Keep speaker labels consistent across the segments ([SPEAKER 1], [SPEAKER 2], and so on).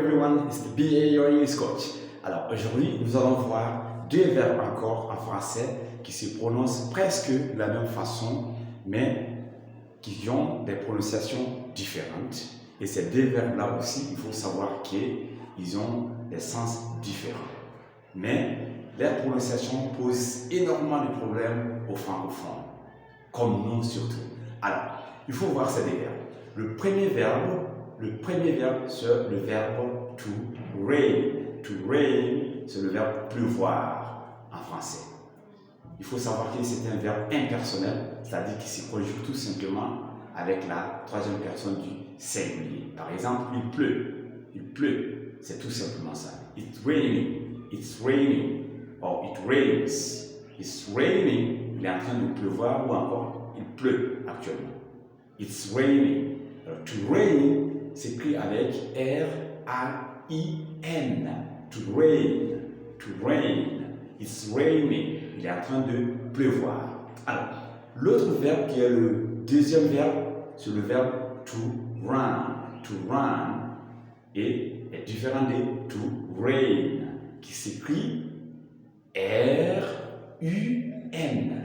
[SPEAKER 1] everyone, it's the BA Your English Coach. Alors aujourd'hui, nous allons voir deux verbes encore en français qui se prononcent presque de la même façon, mais qui ont des prononciations différentes. Et ces deux verbes-là aussi, il faut savoir qu'ils ont des sens différents. Mais leur prononciation pose énormément de problèmes aux francophones, comme nous surtout. Alors, il faut voir ces deux verbes. Le premier verbe, c'est le verbe to rain. To rain, c'est le verbe pleuvoir en français. Il faut savoir que c'est un verbe impersonnel, c'est-à-dire qu'il se conjugue tout simplement avec la troisième personne du singulier. Par exemple, il pleut, c'est tout simplement ça. It's raining, or it rains. It's raining, il est en train de pleuvoir, ou encore il pleut actuellement. It's raining. Alors, to rain s'écrit avec R-A-I-N. To rain. It's raining. Il est en train de pleuvoir. Alors, l'autre verbe qui est le deuxième verbe, c'est le verbe to run. To run est différent de to rain, qui s'écrit R-U-N.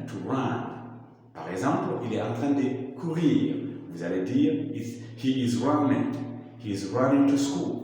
[SPEAKER 1] To run. Par exemple, il est en train de courir. Vous allez dire, he is running. He is running to school.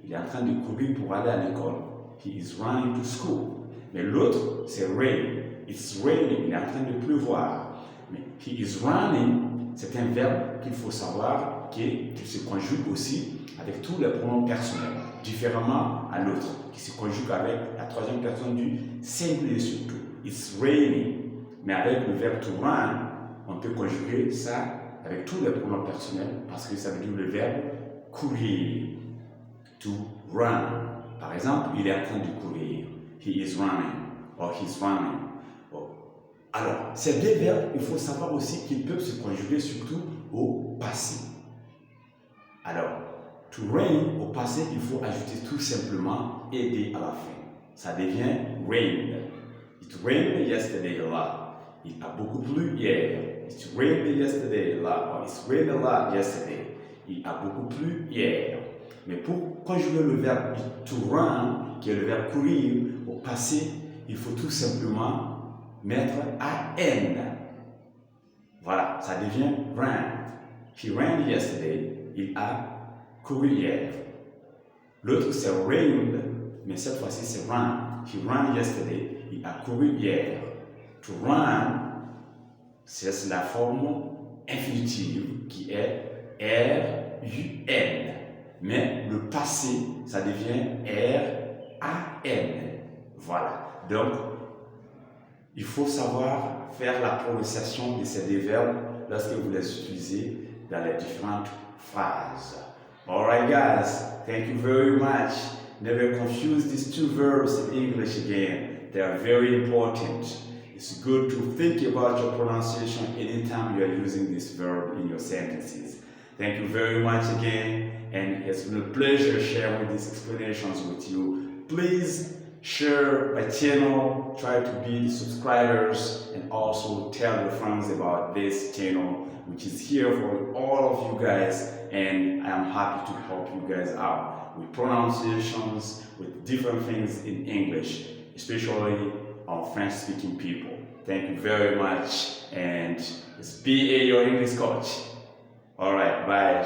[SPEAKER 1] Il est en train de courir pour aller à l'école. He is running to school. Mais l'autre, c'est rain. It's raining. Il est en train de pleuvoir. Mais he is running, c'est un verbe qu'il faut savoir qu'il se conjugue aussi avec tous les pronoms personnels, différemment à l'autre, qui se conjugue avec la troisième personne du singulier surtout. It's raining. Mais avec le verbe to run, on peut conjuguer ça avec tous les pronoms personnels parce que ça veut dire le verbe courir. To run. Par exemple, il est en train de courir. He is running. Or he's running. Alors, ces deux verbes, il faut savoir aussi qu'ils peuvent se conjuguer surtout au passé. Alors, to rain, au passé, il faut ajouter tout simplement ed à la fin. Ça devient rained. It rained yesterday a lot. Il a beaucoup plu hier. It rained yesterday a lot. Or it's rained a lot yesterday. Il a beaucoup plu hier. Mais pour conjuguer le verbe to run, qui est le verbe courir, au passé, il faut tout simplement mettre AN. Voilà, ça devient ran. He ran yesterday. Il a couru hier. L'autre, c'est rained, mais cette fois-ci, c'est ran. He ran yesterday. Il a couru hier. To run, c'est la forme infinitive qui est R-U-N. Mais le passé, ça devient R-A-N. Voilà. Donc, il faut savoir faire la prononciation de ces deux verbes lorsque vous les utilisez dans les différentes phrases. Alright guys, thank you very much. Never confuse these two verbs in English again. They are very important. It's good to think about your pronunciation anytime you are using this verb in your sentences. Thank you very much again, and it's been a pleasure sharing these explanations with you. Please share my channel, try to be subscribers, and also tell your friends about this channel, which is here for all of you guys, and I am happy to help you guys out with pronunciations, with different things in English, especially on French-speaking people. Thank you very much, and it's BA Your English Coach. All right, bye.